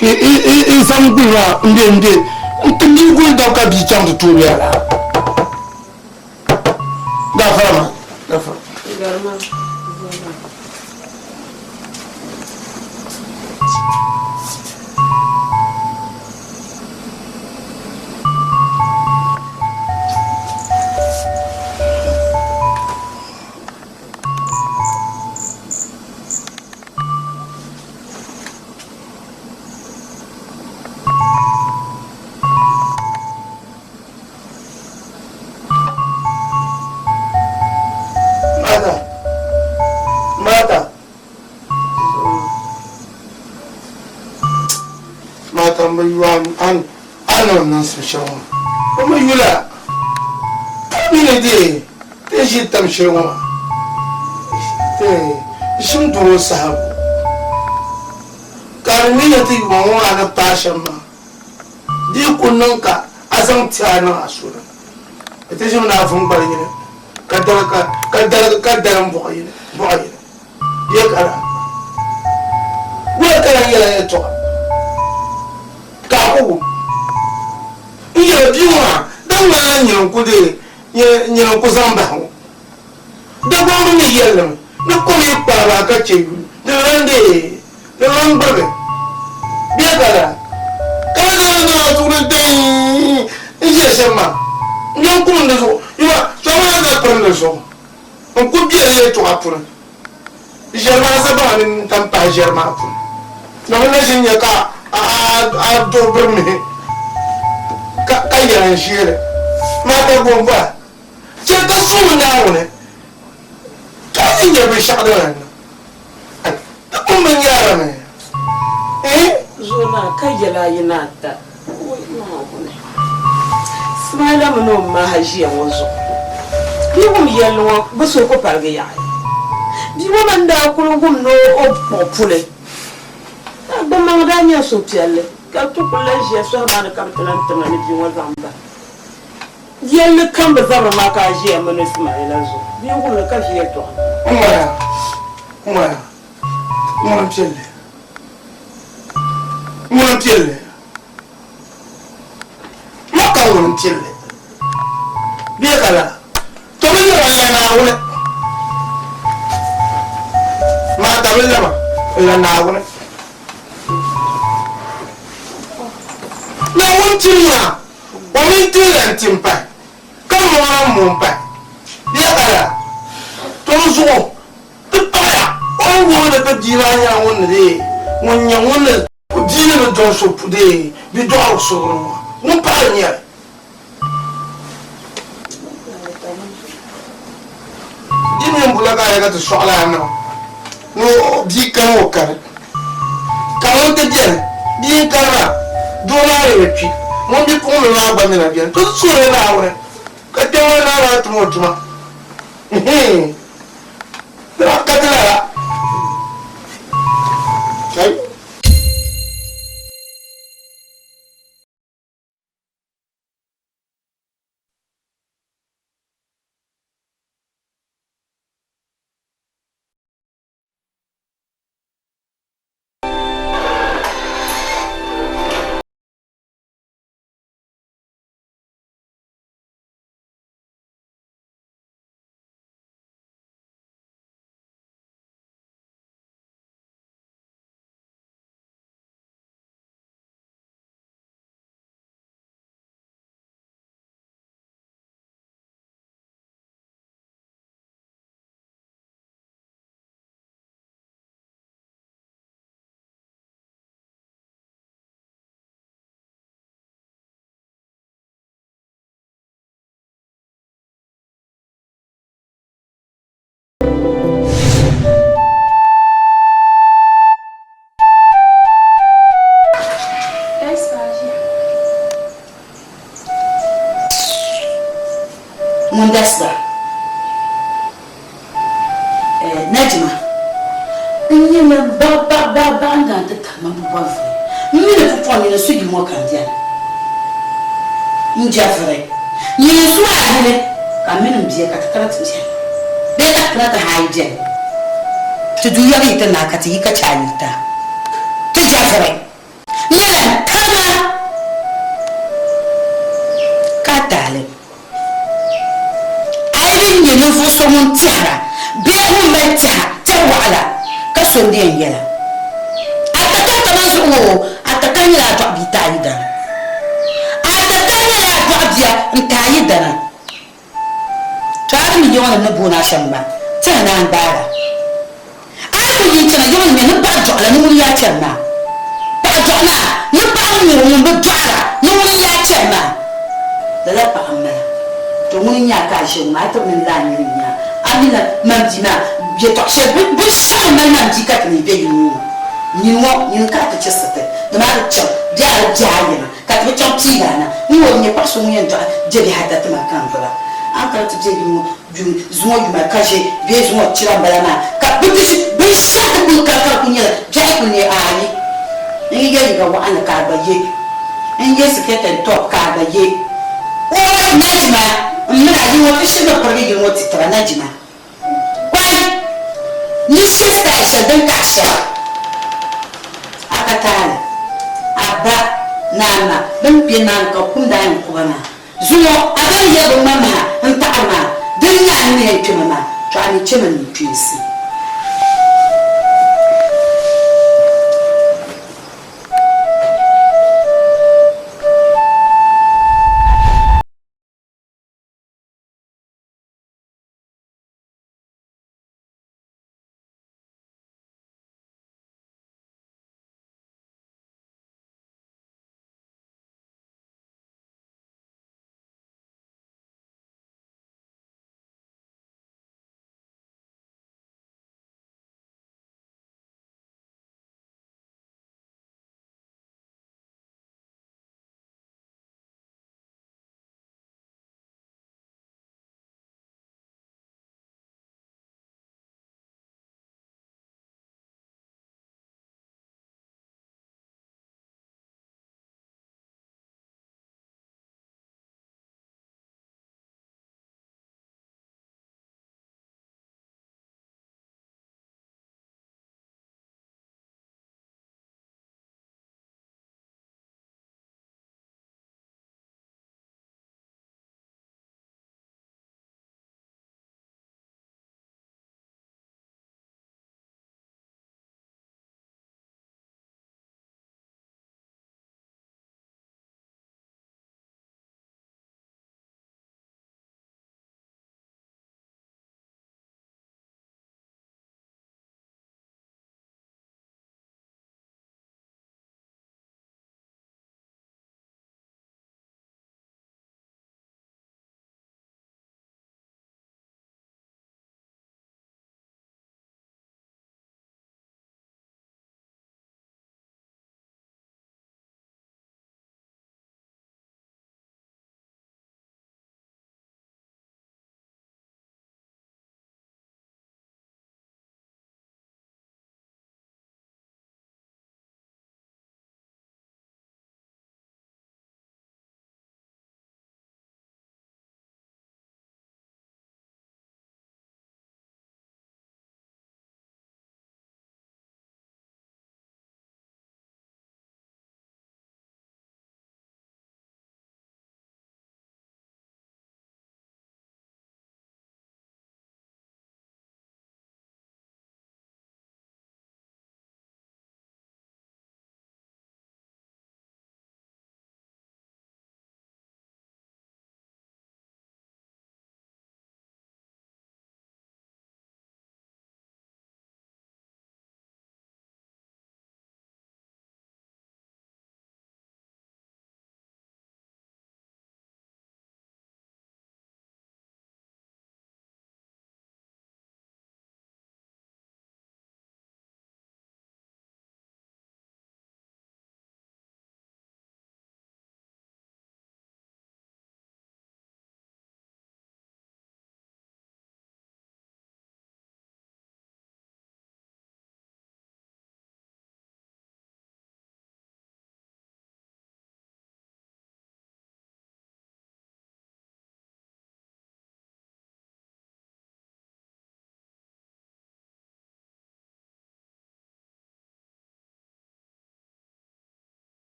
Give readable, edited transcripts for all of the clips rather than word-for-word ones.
et ça me dit, on te dit que dans le habitant de tout là. D'accord. Non, c'est chiant. Comment il est là? Il est dit, j'ai tant chez moi. Je me dois ça. Car il y a des moments à la pâche. Dis qu'on n'a qu'à Azantiana à Soura. Et je n'ai pas vu parler. Kadam boy. Yakara. Où est-ce toi? Kaou. Il y a du moins, dans un côté, il y a un cousin d'avant. D'abord, il y a ne connaît pas la caché, de l'endé, bien là. Quand on a tout le temps, il y a seulement. Il y a un coup de jour, il va, ça va prendre le son. On coupe bien les trois pour eux. Germain, ça va, ne t'en pas Germain. Non, là, je n'y a qu'à dormir. Kaya nshire mata bomba ce ka so na wone ka inda be shakda nan ta kun ban yara me zona kaya la yinata no wone smala mo ma haji wazo bi wum yelwa bo so ko parga ya bi wum nda ko ngum no o popule ba ma da nya so piale ka to kula je so ba na kaptalan tamani bi wazamba yelle kan ba zama ma ka je amma no Ismaila zo bi ko ka je to Mon pielle ma ka mon pielle bi kala to mi ya na wona ma ta be lama la na wona na wontinya o mi tira ntimpa kama mo mpa dia kala to zo paya o wo na pe dira ya won de wonya won o dina no do so pude bi do so mo pa nya dina mbula ka ya ga to so ala no no bi kan o kare ka o te bien kara dollar et puis mon dit qu'on l'a pas bien bien tout sur là ouais quand tu es là tout la cadela okay Mundasba Najma Nyema baba ngante kama bubavu Mimi ne puponi na sudi mo kandia Njafare Yesu ahile kamene mbie katakara tuje Beta plata haije Tuduya ita na kati yika chanita Tujafare ndi yela ataka taman so ataka ni la to bitayida ataka ni la to dia ntayida na twari mi yona na bona shamba tana ndara ai ko yin tana yona me na ba jo la ni ya chama ba jo na ni ba ni mo ba jara ni ya chama da la pa amma to mun ya ka shi ma to min la ni nya amina mamjina je to she bu sha man mamji ka ni be ni wo ka ta chesate da ma cha ja yana ka ta cha ti na ni wo ni pa so mun ya je bi hada ta makan fara an ka ta je mu ju zuwa ju ma ka je be zuwa tira balana ka bu bi sha ta bu ka ka kunya ja ku ni ani ni ga ga wa an ka ba ye in je sekete to ka ba ye o najma mna yi wa fishi da farge girmo titara najma kwai ni sister Aisha dan kasha aka tare abba nana dan pinan ka kun da yan kuma zuwa aban yabo mama an ta'ama dan ya ni ya tuma to ani ce man ni pisi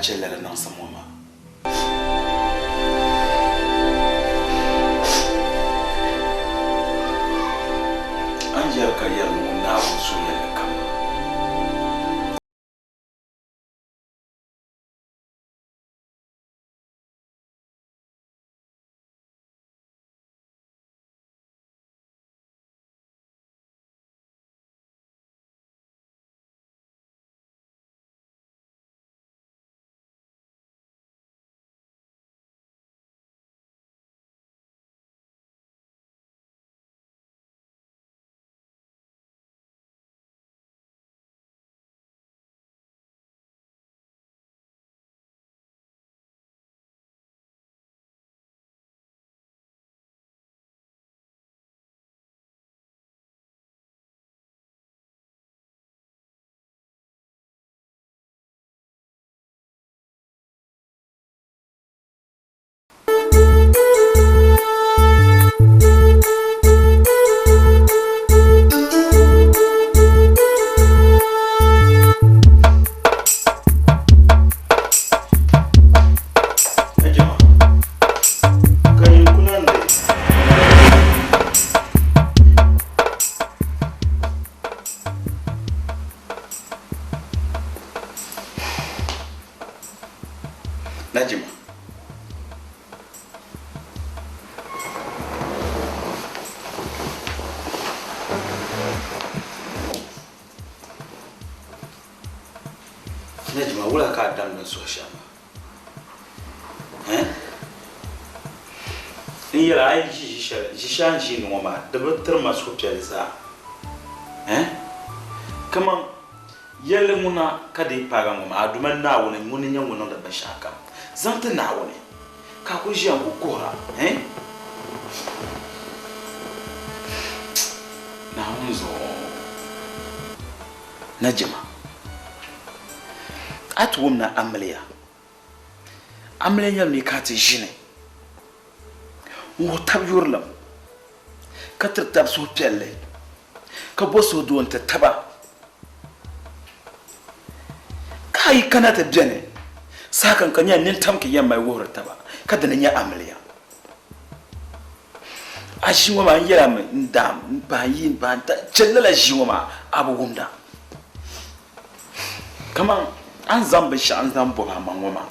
chella la nan samoma anja ka yalla na wasu yalla kam Najima Najima wala ka dan so shama in yara ai shishan shi no ma da batar masu fialisa kaman yalle muna kada ipaga mu aduman na wona muni nyango no da bashaka zanta na wona ka ko jiya ko kora na unzo Najima atwum na amliya ni ka ta jine wo tabyurlam ka tirtab so pelle ka boso don ta taba kai kana ta bene sakan kanya nin tamke yamma worta ba kada nan ya amliya ashi wa ma yara mai ndam ba yin ba ta cellala shi wa ma abu gumda kaman an zamba shi an zambo ba man wa ma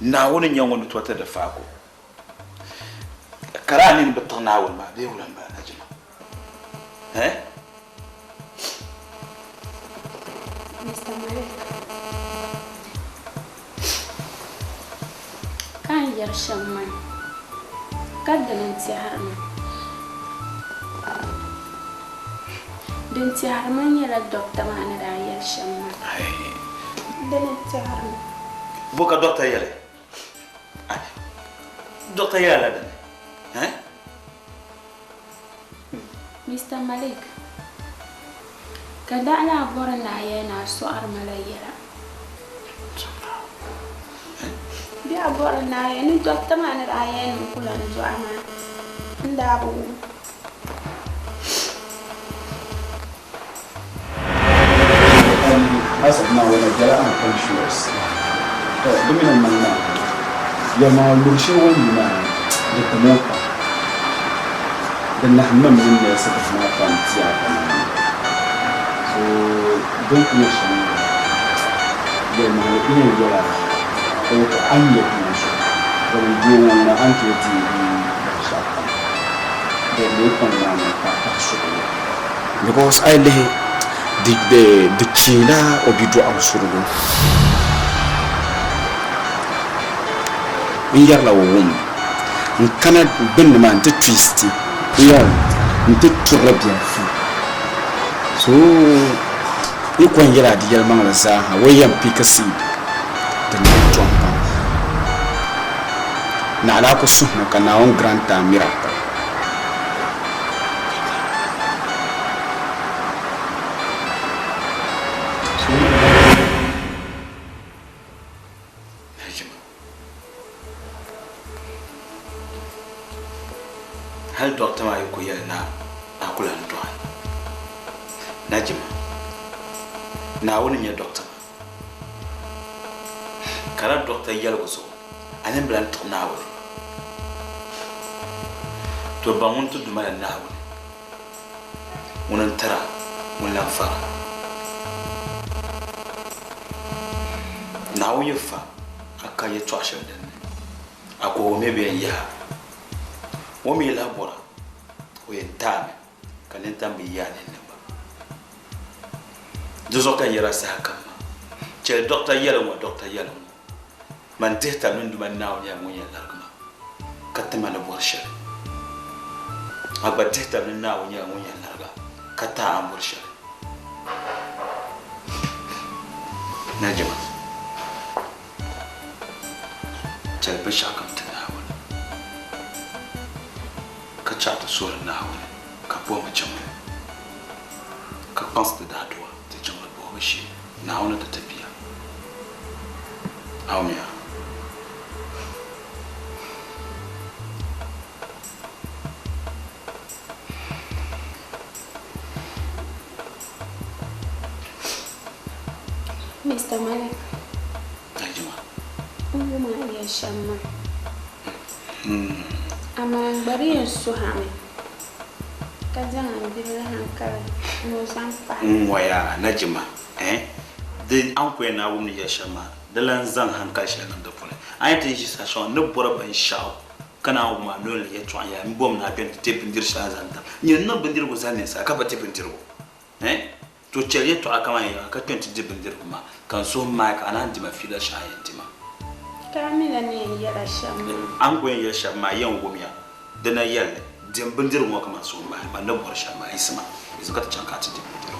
na wani yan wani tota da fako karanin batana wa ma bai wulan ba Najima Mr. Malik kan yar shamman kaddalan tiharma din tiharman yala dokta mana da yar shamman din tiharma boka dokta yale dokta yala dan Mr. Malik kada ana boran na yana so armalayya biya boran na yana dokta mana da yana kula da zuwa ma inda abu حسب ما ولا جاء conscious ضمن المنام يوم المرشي وين للتموقع لأن حمام من اللي سبب ما كانت زيادة so don't mention لما يكون جرا أو تأني كنشو فالجو أنا أنت تي بشاطة ده يكون معنا كأشوفه because I live the China obido amsurugo in la wom in kana ben man te twisty ya nte tourla bien fu so you ko yara di yar mangala za ha wayan pikasi da na tonka na ala ko sunna kana on grand miracle hal doctor ma ko yana akula ndo Najima na woni nya doctor Kara doctor yelgo so. Anem blan to nawo. To bangun to duma nawo. Munan tara mun lan fara. Nawo yefa aka ye twashe den. Ako me be ya. Wo me labora. O yentame. Kanenta me ya ne ba. Jozo kan yera sa kama. Che doctor yelo. Man tehta min duma nawo ya mun ya largma. Katama na borshe. Aba tehta min nawo ya mun ya larga. Kata am borshe. Najma. Che be shakam tanawo. Ka chata sura nawo. Ka boma chama. Ka pasta dadwa te chama boma shi. Nawo na tafiya. Aumia. Mr. Malik. Najma. Ngoma ya shamma. Ama bari yin su hame. Ka janga bibira hankali. Mo zampa. Waya Najma. Den an ko na wumni ya shama. Dalan zan hankali shi nan da fune. Ai ta shi sasho ne bora ban shawo. Kana wuma no le ya twa ya mbom na ben te pindir sha zanta. Nyen no bindir go zanne sa ka ba te pindir go. To chere to aka mai ka 20 de bindir kuma. Kan so mic anan di ma fila sha yantima. Kamila ne ya shamma. An ko ya shama yan gomiya. Dana yalle din bindir mo kama so ma ba na bor shama isma. Izo ka ta chanka ta de bindir ko.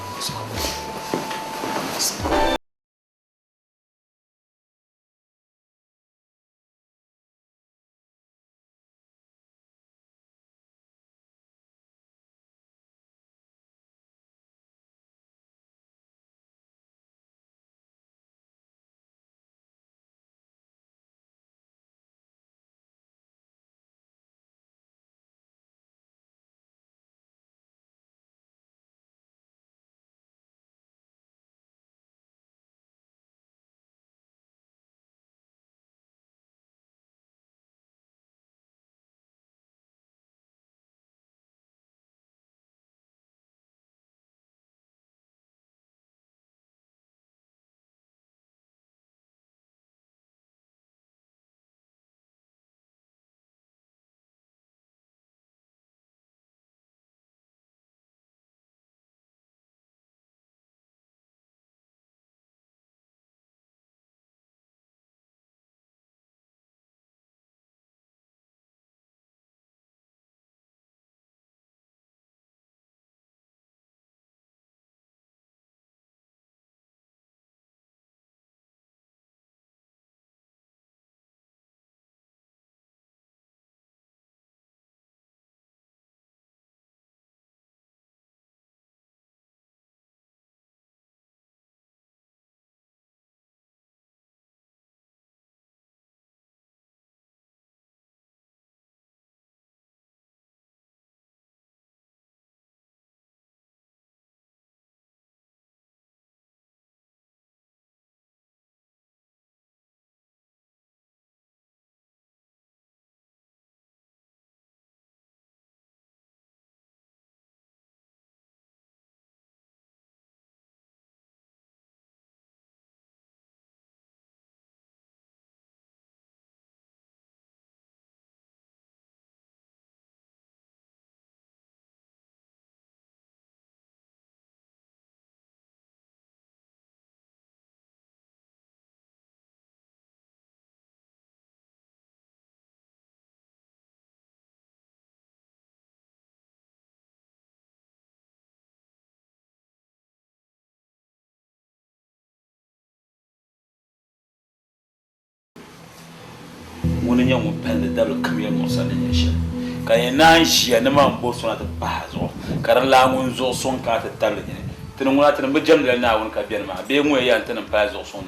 Woni nya mo pende dal kamya mo sa ne nyesha kay nan shi ne ma mbo so na ta bazo karala ngun zo son ka ta tal ne tin ngula tin be jam dal na won ka bien ma be mu ya tan pa zo son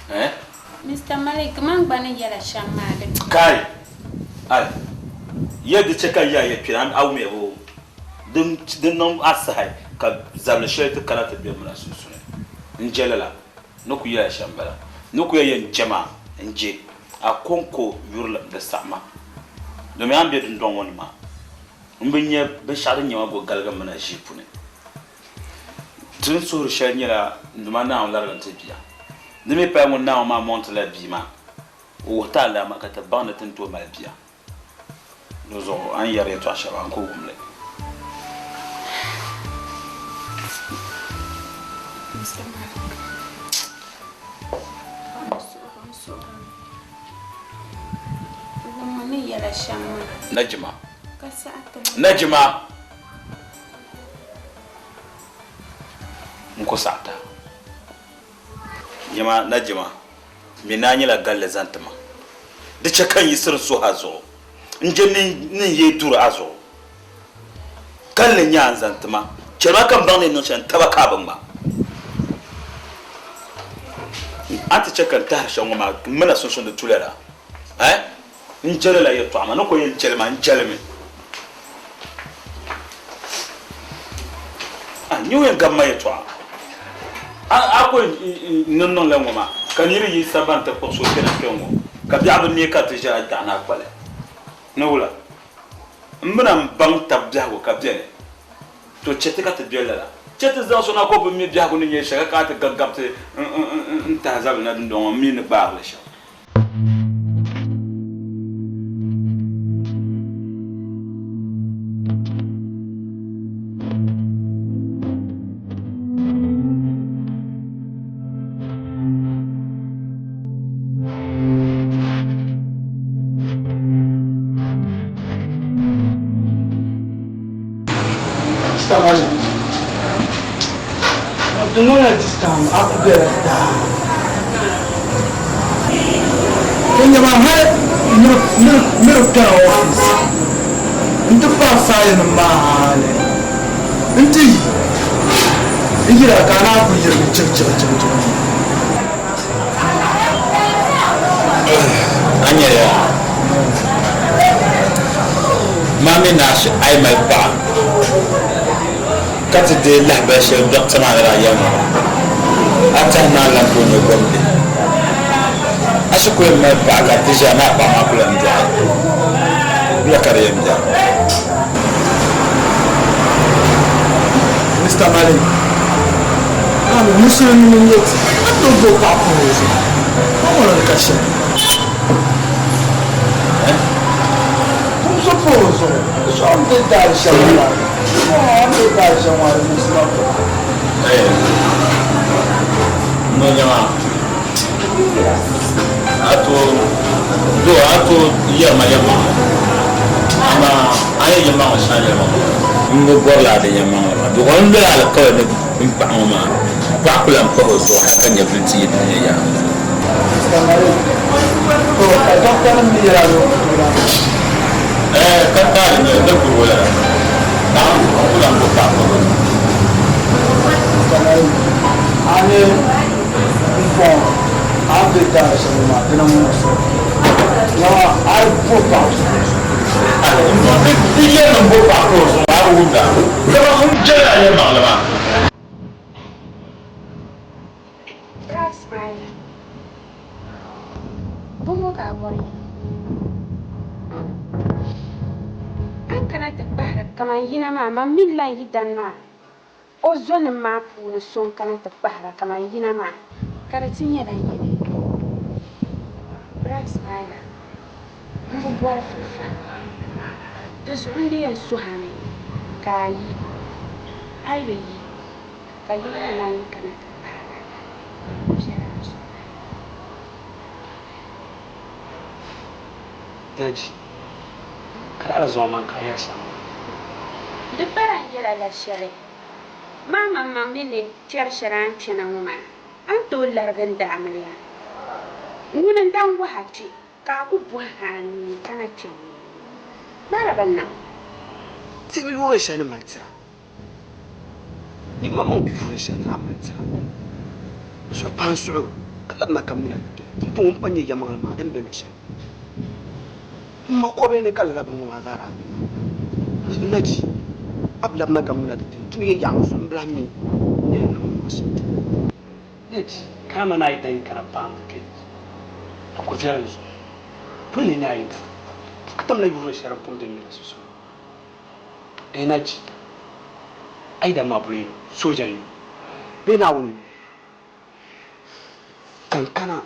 na Mr. Malik man bani yara shamma de kai ai yadda ce kan ya firan au me ho din non asai ka zabla shi ta kana ta bien mu na su ne in jalala no ku ya shambara nuku yen jema nje akonko yurla da sama do me ambe dun don woni ma mbinye be shari nyama go galga mana jipune tun sur shanyira nduma na on larga tibiya ndime pa mon na ma monte la bima o tala ma kata banda tin to ma biya dozo an yare to ashaba ko gumle Najma nko sata yama Najma minanyi la galle zantama de chakan yisir so hazo nje nin ye dur azo galle nya zantama chema kan ban ne no chan tabaka ban ba ati chakan ta shan ma mana sun da tulera njele la yeto ama no ko yen chelma nchelme nyowe gamma yeto a ko non la ngoma kaniri yi sabanta ko so kena kengo ka biabu ni ka tija dana kwale no wala mbana bang tabja ko ka biene to chete ka tbiyela la chete za so na ko bu mi biago ni yesha ka ta gaggabte nta zabu na ndo mi ne ba la sha Kenya mahal mirka office inta fasayin mahale inti igira kana ku yirbi cicci anya ya mami nash ay mai ba kati de lahba she doctor ma ra yama atana la ko ne gombe asukwe mai ba ka tija na ba ma kula ndia bila kare ndia Mr. Malik I'm Muslim in yet don't go back for this come on the cash suppose so I'm the dad shawara I'm the dad shawara Muslim no nyama ato yama ama aye yama o shanya ma ngo borla de yama ma do on be ala ko ne impa ma ba kula ko so haka nya binti ne ya ko ka doctor mi ya lo kata ne de ko wala na kula ko pa ko ane ko ande da sama dina mo so no I put out iya no bo pa ko so ba wuda da ba hun jara ya ba la ba Rasmai. Bumu ka bori. An kana ta bahra kama yina ma milla yidan ma. O zon ma pu no son kana ta bahra kama yina ma. Karatin yana yini. Rasmai. Bumu bora fa. Dus undi en suhami. Kai. Ai be yi. Kai yana nan kana ta bahra. Daji, kada zuwa man kaya samu. Duk baran yɛla la shɛli maa maŋmaŋ mi ni tɛri shɛli an chɛna ŋɔ maa an tooi larigi n daamili ya ŋuni n dan waha kpe ka a ku bɔhi anii kana kpɛm baara ba niŋ Ti bi yuɣi shɛli ni mali tira. Ni ma maŋ puuni shɛli na mali tira. So pan suɣu ka ma ka muna pun pa nyɛ yamaŋli maa din bɛ shɛli. Ma kɔbili ni ka lala bin ŋɔ maa zaara. Naji abla ma ka muna tu ye yaŋ so n bila mi ne na ma so. Naji kama na idan kana pam ke ko fiyarin su puni na yin katam la yuro shara pum de mila su energy ai da mabure sojan yi be na wuni kankana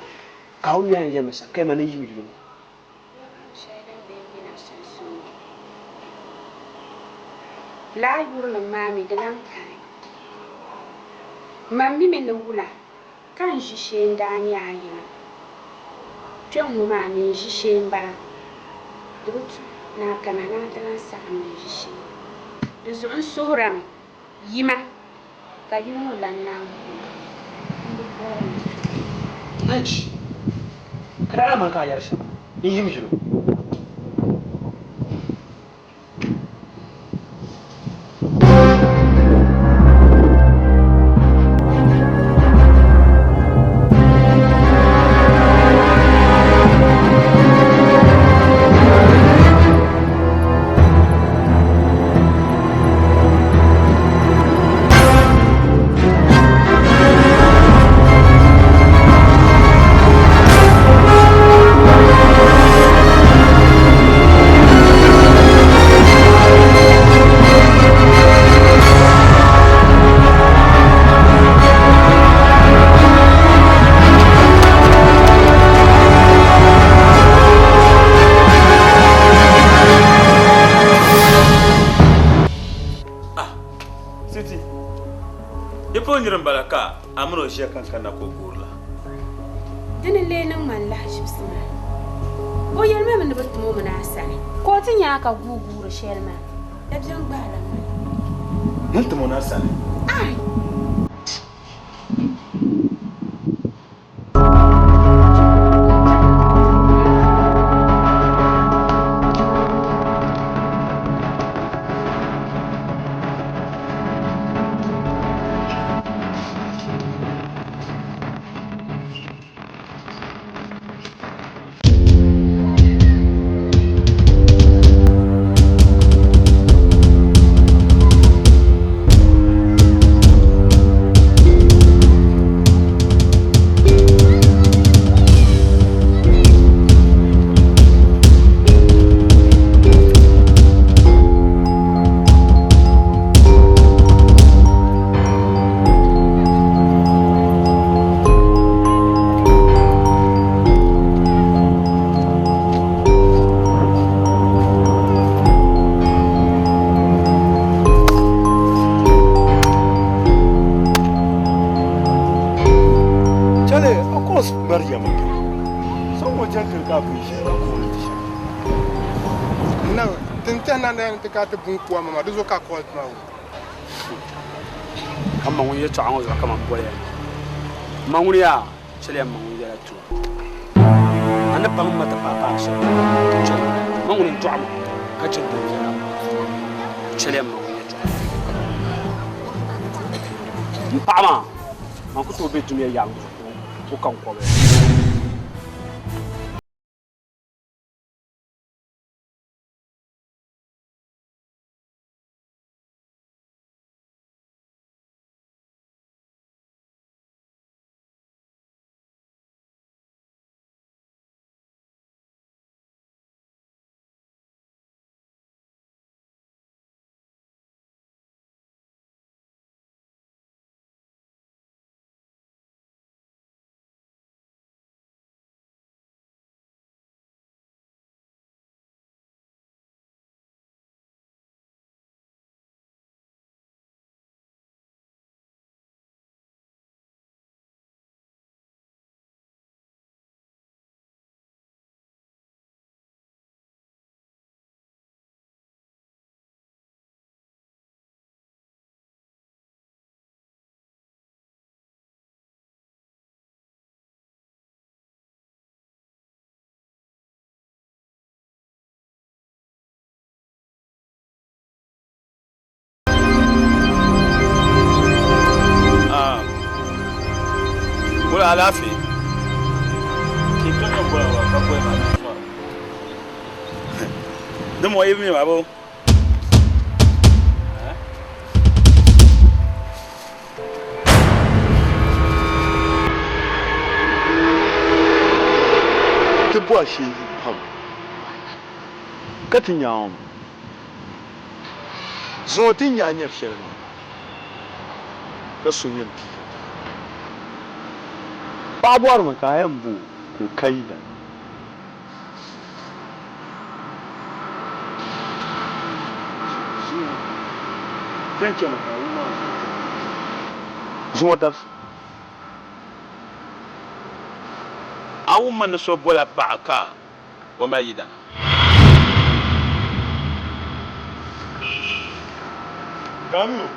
ka hu yan je masa kai mana yi yuro la yuro mami da nan kai mami me no wula kan shi shenda ni ayi tun mu ma ni shi shemba dut na kana na ta sa mi shi da zuwan suram yima ka yi mu lanna naji kada man ka yar shi ni yi mijiro amro shi kankana ko gurla dinin lenin man lashi bisma o yelma min battu mo na sare ko tin ya ka guguru shelma da biyan gbala mun tumo na sare ai ka ta bun kuwa mama duzo ka ko ma wo amma wani ya tsawo za kama bole manguni ya chele manguni ya tu ana bang mata papa so manguni tu am ka chen du ya chele manguni ya tu pa ma ma ku to be tu me yang ko kan ko be alafi ki kaka kwa ka kwa ma demo yimi babo bua shi ham katin yawon zuwa tin ya nyɛ shɛli ni ka so nyɛ bia paɣa bɔrimi ka a yɛn bo n ka yila zuwa dabsi a wuma ni so bɔla paɣa ka o ma yida Camilo,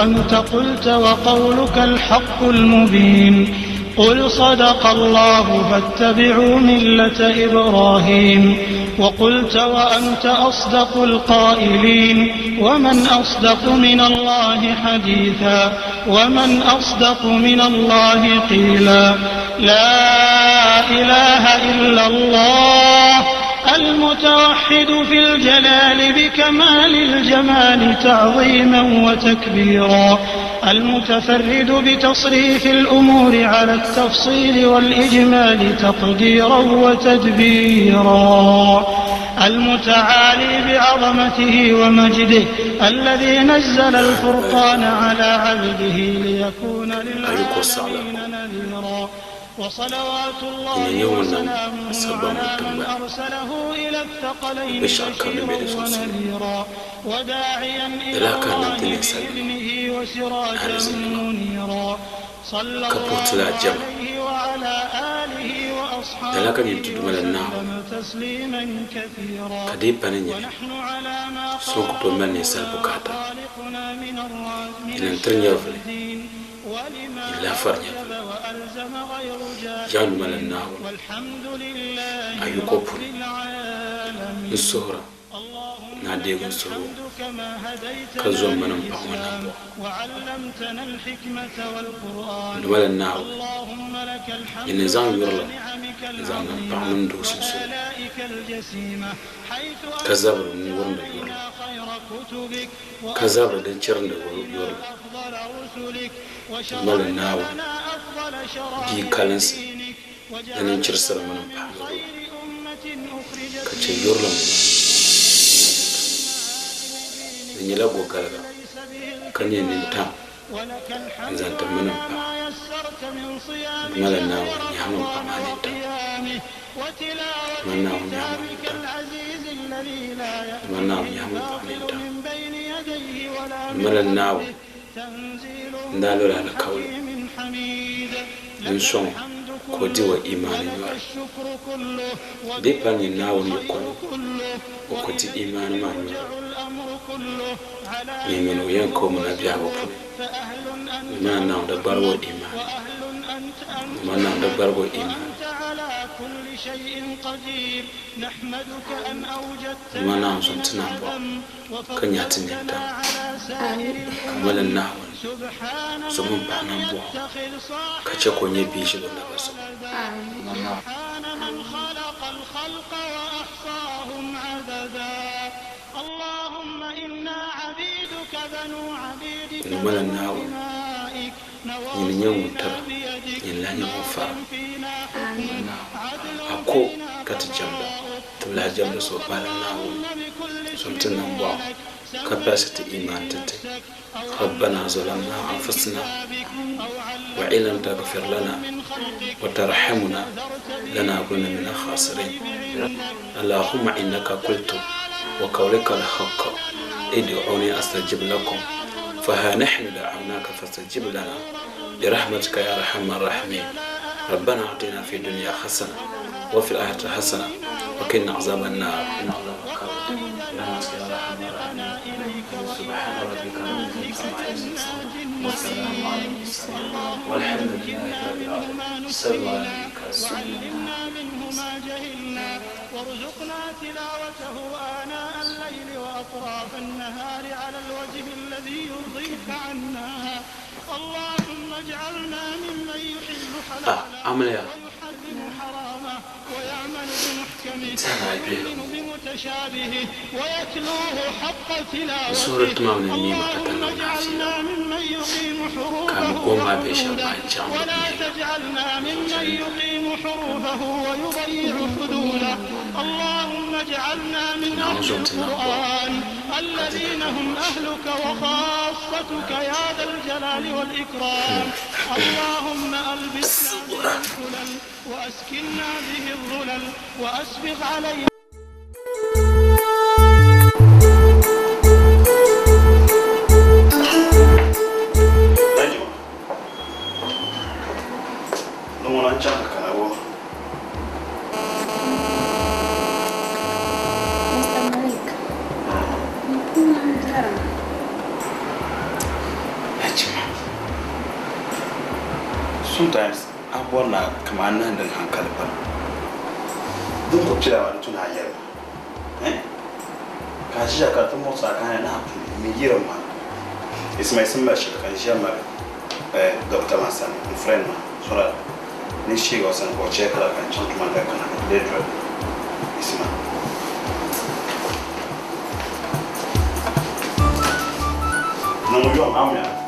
أنت قلت وقولك الحق المبين قل صدق الله فاتبعوا ملة إبراهيم وقلت وأنت أصدق القائلين ومن أصدق من الله حديثا ومن أصدق من الله قيلا لا إله إلا الله المتوحد في الجلال بكمال الجمال تعظيما وتكبيرا المتفرد بتصريف الأمور على التفصيل والإجمال تقديرا وتدبيرا المتعالي بعظمته ومجده الذي نزل الفرقان على عبده ليكون للعالمين نذيرا وصلوات الله وسلامه على من أرسله إلى الثقلين بشيرا ونذيرا وداعيا إلى الله بإذنه وسراجا منيرا صلى الله عليه وعلى آله وأصحابه وسلم تسليما كثيرا ونحن على ما قال خالقنا من الراحمين ولما كتب وألزم غير جاهل والحمد لله رب العالمين ناديك سرو كزوم من بعونا وعلمتنا الحكمة والقرآن ولا النار اللهم لك الحمد النظام يرلا ونعمك نظام بعون دوس وآلائك الجسيمة حيث كذاب ورن يرلا كذاب دنشرن يرلا ولا النار دي كالنس دنشر سر من بعونا كتشي يرلا nyela go galaga kanye ninta nzanta mana pa mala nawo nyama pa manita mana nyama ta mana nyama pa manita mala nawo ndalo la kawl nson ko diwa imani wa de pani nawo ni ko ti imani ma يمين وينكم من أبيعكم ما نعم دبر وإيمان ما نعم دبر وإيمان ما نعم سنتنا كن ياتني دا كمال النعم سمون بعنا بوا كشكو نبيش لنا بس من خلق الخلق وأحصاهم عددا اللهم إنا عبيدك بنو عبيدك بنائك نواصينا بيدك أكو كتجمع تبلا جمع سوبالا ناو سمتنا بوا كباسة إيمان تتي ربنا ظلمنا أنفسنا وإن لم تغفر لنا وترحمنا لنكون من الخاسرين اللهم إنك قلت وقولك الحق ادعوني أستجب لكم فها نحن دعوناك فاستجب لنا برحمتك يا أرحم الراحمين ربنا اعطنا في الدنيا حسنة وفي الآخرة حسنة وقنا عذاب النار إن الله كبير اللهم صل على محمد سبحان ربك رب العزة عما يصفون والسلام على المرسلين والحمد لله رب العالمين صلوا على وعلمنا منه ما جهلنا وارزقنا تلاوته آناء الليل وأطراف النهار على الوجه الذي يرضيك عنا اللهم اجعلنا ممن يحل حلاله ويحرم حرامه ويعمل بمحكمه ويؤمن بمتشابهه ويتلوه حق تلاوته اللهم اجعلنا ممن يقيم حروفه ولا تجعلنا ممن يقيم حروفه ويضيع حدوده اللهم اجعلنا من أهل القرآن الذين هم أهلك وخاصتك يا ذا الجلال والإكرام اللهم ألبسنا به الحلل وأسكننا به الظلل وأسبغ علينا Sometimes I wanna come on and uncle. Don't go to our two higher. Eh? Kajia got the most I can have me here, man. It's my submersion, Kajia, Dr. Masan, and friend, so that Nishi was and go check up and gentleman that can have later. It's man. No, you don't.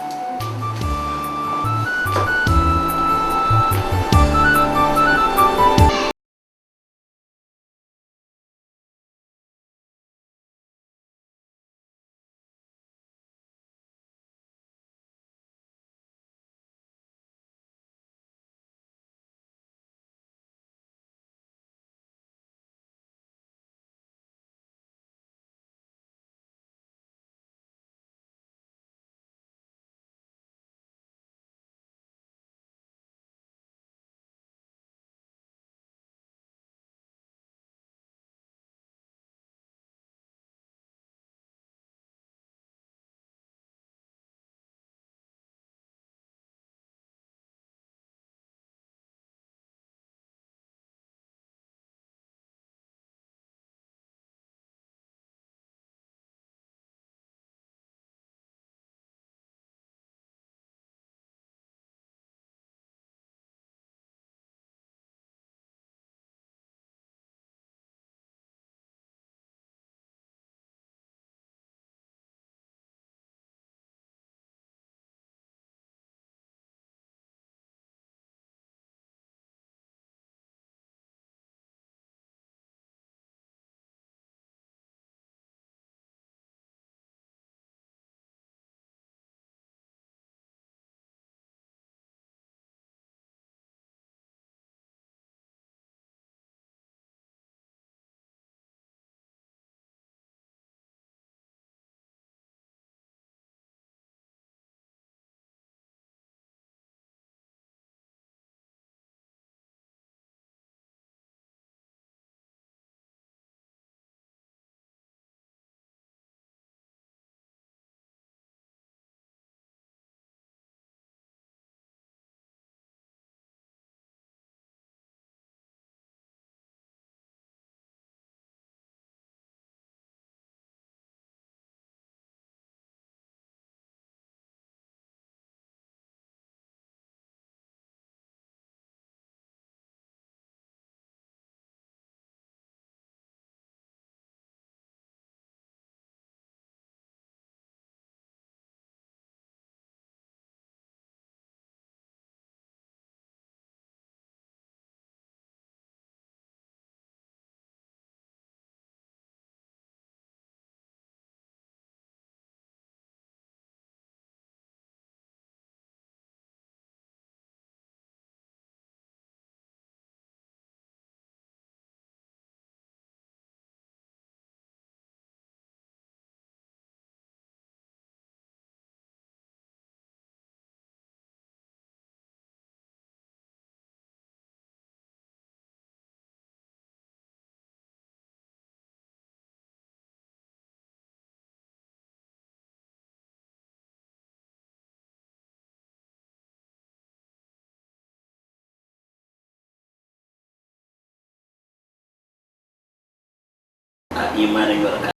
imanin yorka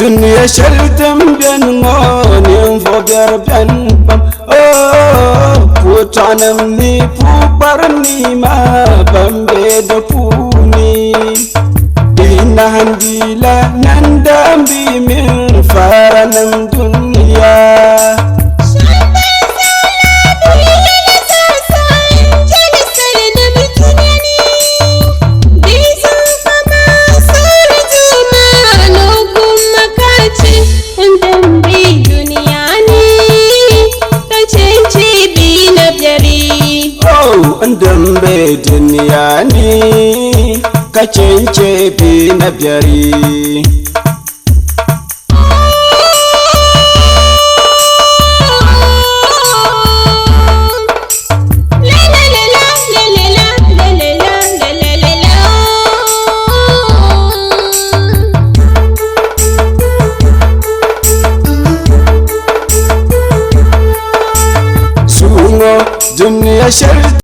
Dunia sheltem ben ngonim foger ben pam oh putanam ni pu barni ma bambe do puni dina handila nandambi min faranam dunia ndambe dunia ni kacence bi na biyari sungo dunia shel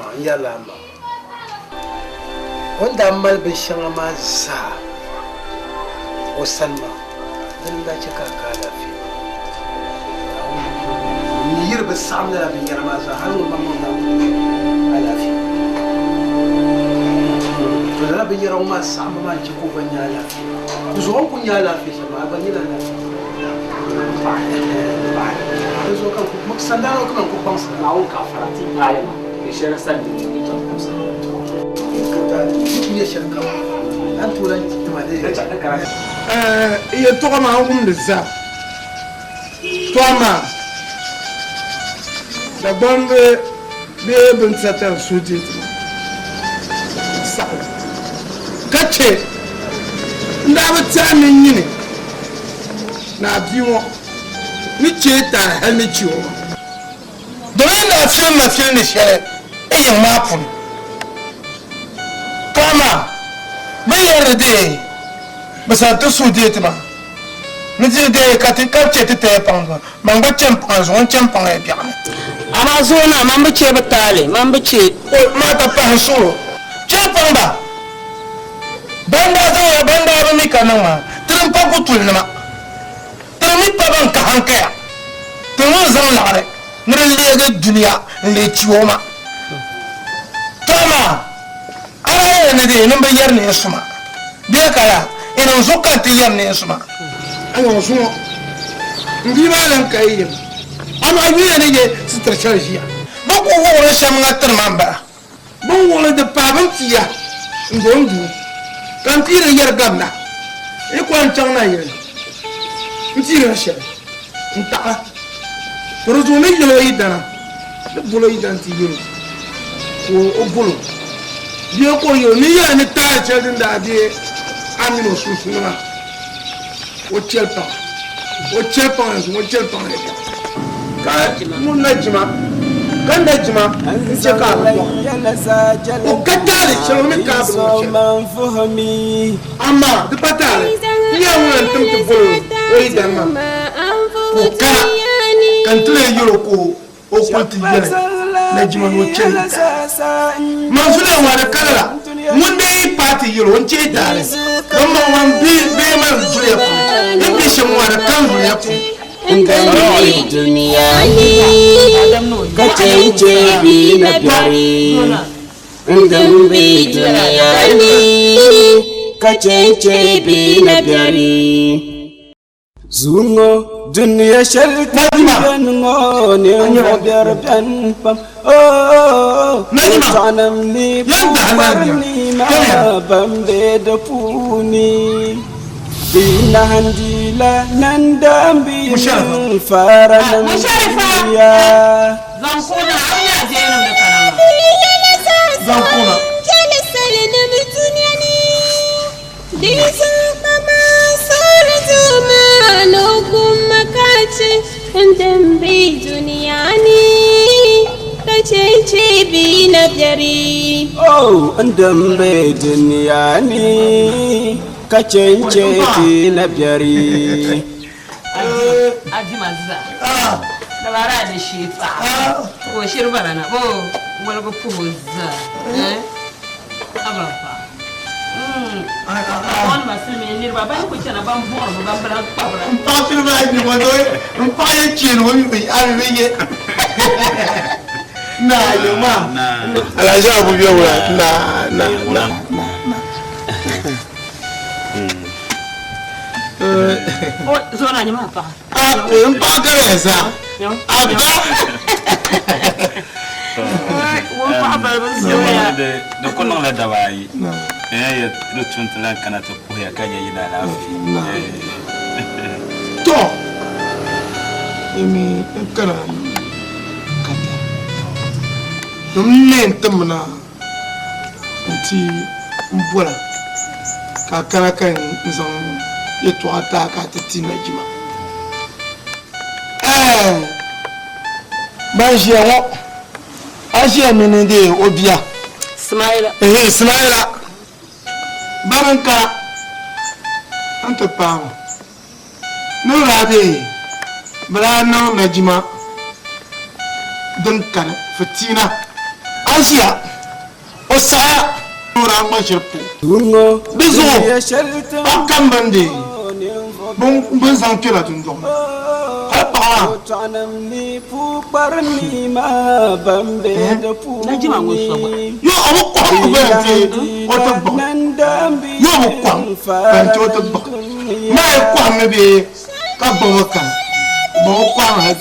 ma yalla ma wanda mal bin shan ma sa o salma dan da cika ka lafiya ni yirba sam da bin yarma sa har mun ma lafiya to da bin yarma ma sam ma ci ko ban ya lafiya ku zo kun ya lafiya sama ban yi da lafiya ba zo kan ku sandalo kan ku ban sa na ka farati ayama ke shara san ni ni to ya shirka an turan tumade da ta kara iya to ma hum da za to ma da bombe be bin satan suje sa kace nda ba ta min yini na biwo ni ce ta hami ciwo don na film na film ne shere yin mapun kama bayar da basa ta su de ta ni je de ka tin ka ce ta pan man ba cem pan zo cem pan e biya ama zo na man bace batale man bace o ma ta pan so cem pan ba banda zo banda ba mi kana ma trin pa ku tul na ma trin mi pa ban ka hanka ya trin zan lare ni le ga duniya le ciwo ma tama ara ne de nan bayar ne suma biya kala ina zuka ti yar ne suma an so ndi malan kai ama biya ne je sitar charjiya ba ko wora sham ngatar mamba bon wala de paban tiya ngondu kan tira yar gamna e ko an changna yar ntira sha nta ko zo ne yo idana de bolo idan ti yoro ko obolo biya ko yo ni ya ni ta chadin da de amino susuna o chelpa ka mun na jima kan da jima ce ka o katare shelo mi ka bo amma da patare ya wannan tumtu bolo o idan ma ko ka kan tule yoro ko o kwalti yare na jima no chen ma suna wa da kala mun dai party yoro on ce tare don ma wan bi man jure ko in bi shi mu da kan jure ko Ngani dunia ni kacence bina biari Ngani dunia ni kacence bina biari Zungo dunia shalta bian ngone biar bian pam oh tanam ni barni ma bambe de puni Bina handila nandambi farana ya zankuna anya jeno da karama zankuna kele sale na mitunyani dizo mama sore tuma no kumakache ndambi duniani kacece bina jari oh ndambi duniani kacence bina biari aji mazza da bara da shefa ko shirbara na ko wala ko puza abapa on masumi ni baba ko tana ban bon ban bran pabra pa filma ni mo do pa ye chino mi ari ye na yo ma ala ja bu yo na oh zona ni mapa un pa cabeza aka wo pa ba ya da kullum la dawai ya rutun tlan kana ta koya kan yayi da lafiya to imi kana kata dum ne tamna anti mbora ka kana kan zon yeto ata ka tati na jima ba jewo aje menende obia Ismaila baranka anta pawo no rabe brano na jima don kan fitina Asia o sa ora ma shirpu bizo akam bande bon san kira tun do ha yo abu ko bante o to bo yo ko bante o to bo ma ko me be ka bo kan bo ko ha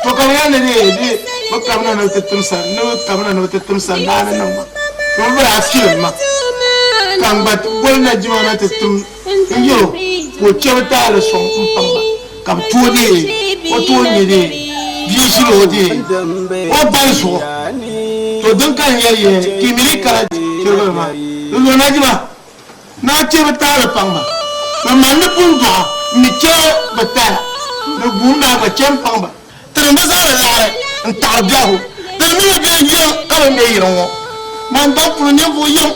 to ka ya ne de bo ka na to tumsa no ka na to tumsa na na ma ko ba afi ma kan ba gol na jima na to tum yo ko chewta le son pamba kam tuode o to ni de bi shi lo de o ba so to dun kan yaye ki mi kala chewta ma lo na jima na chewta le pamba ma man ne pun do ni che bata no bunda ba chem pamba tan ba za la en tarbiahu tan mi be yo ka me yiro man ba pu ne bo yo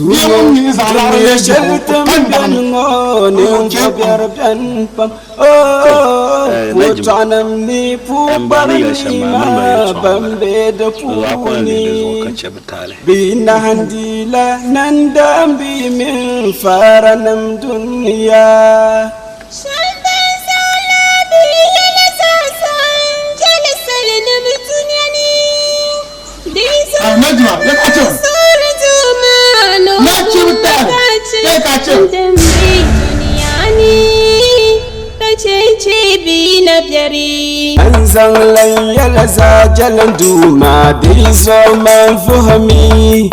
Dunia shelter dan ngone biar dan pam oh putanam ni pubari ma bambe de puni bina handila nandam bi min faranam dunia Najma ya kacho na chibta ya kacho anzang layala za jalan duma bizo man fuhmi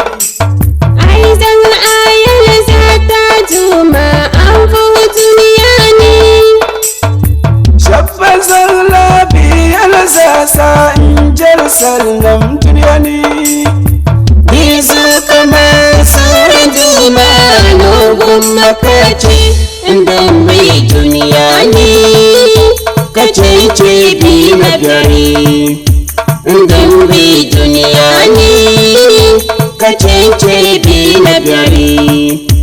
aizang ayala za ta duma an fuhu duniyani shafa zalla biyala za sa injal salam duniyani bizo kama sura duma nogun makaci indam mai duniyani kace bi na gari indam bi duniyani kace bi na gari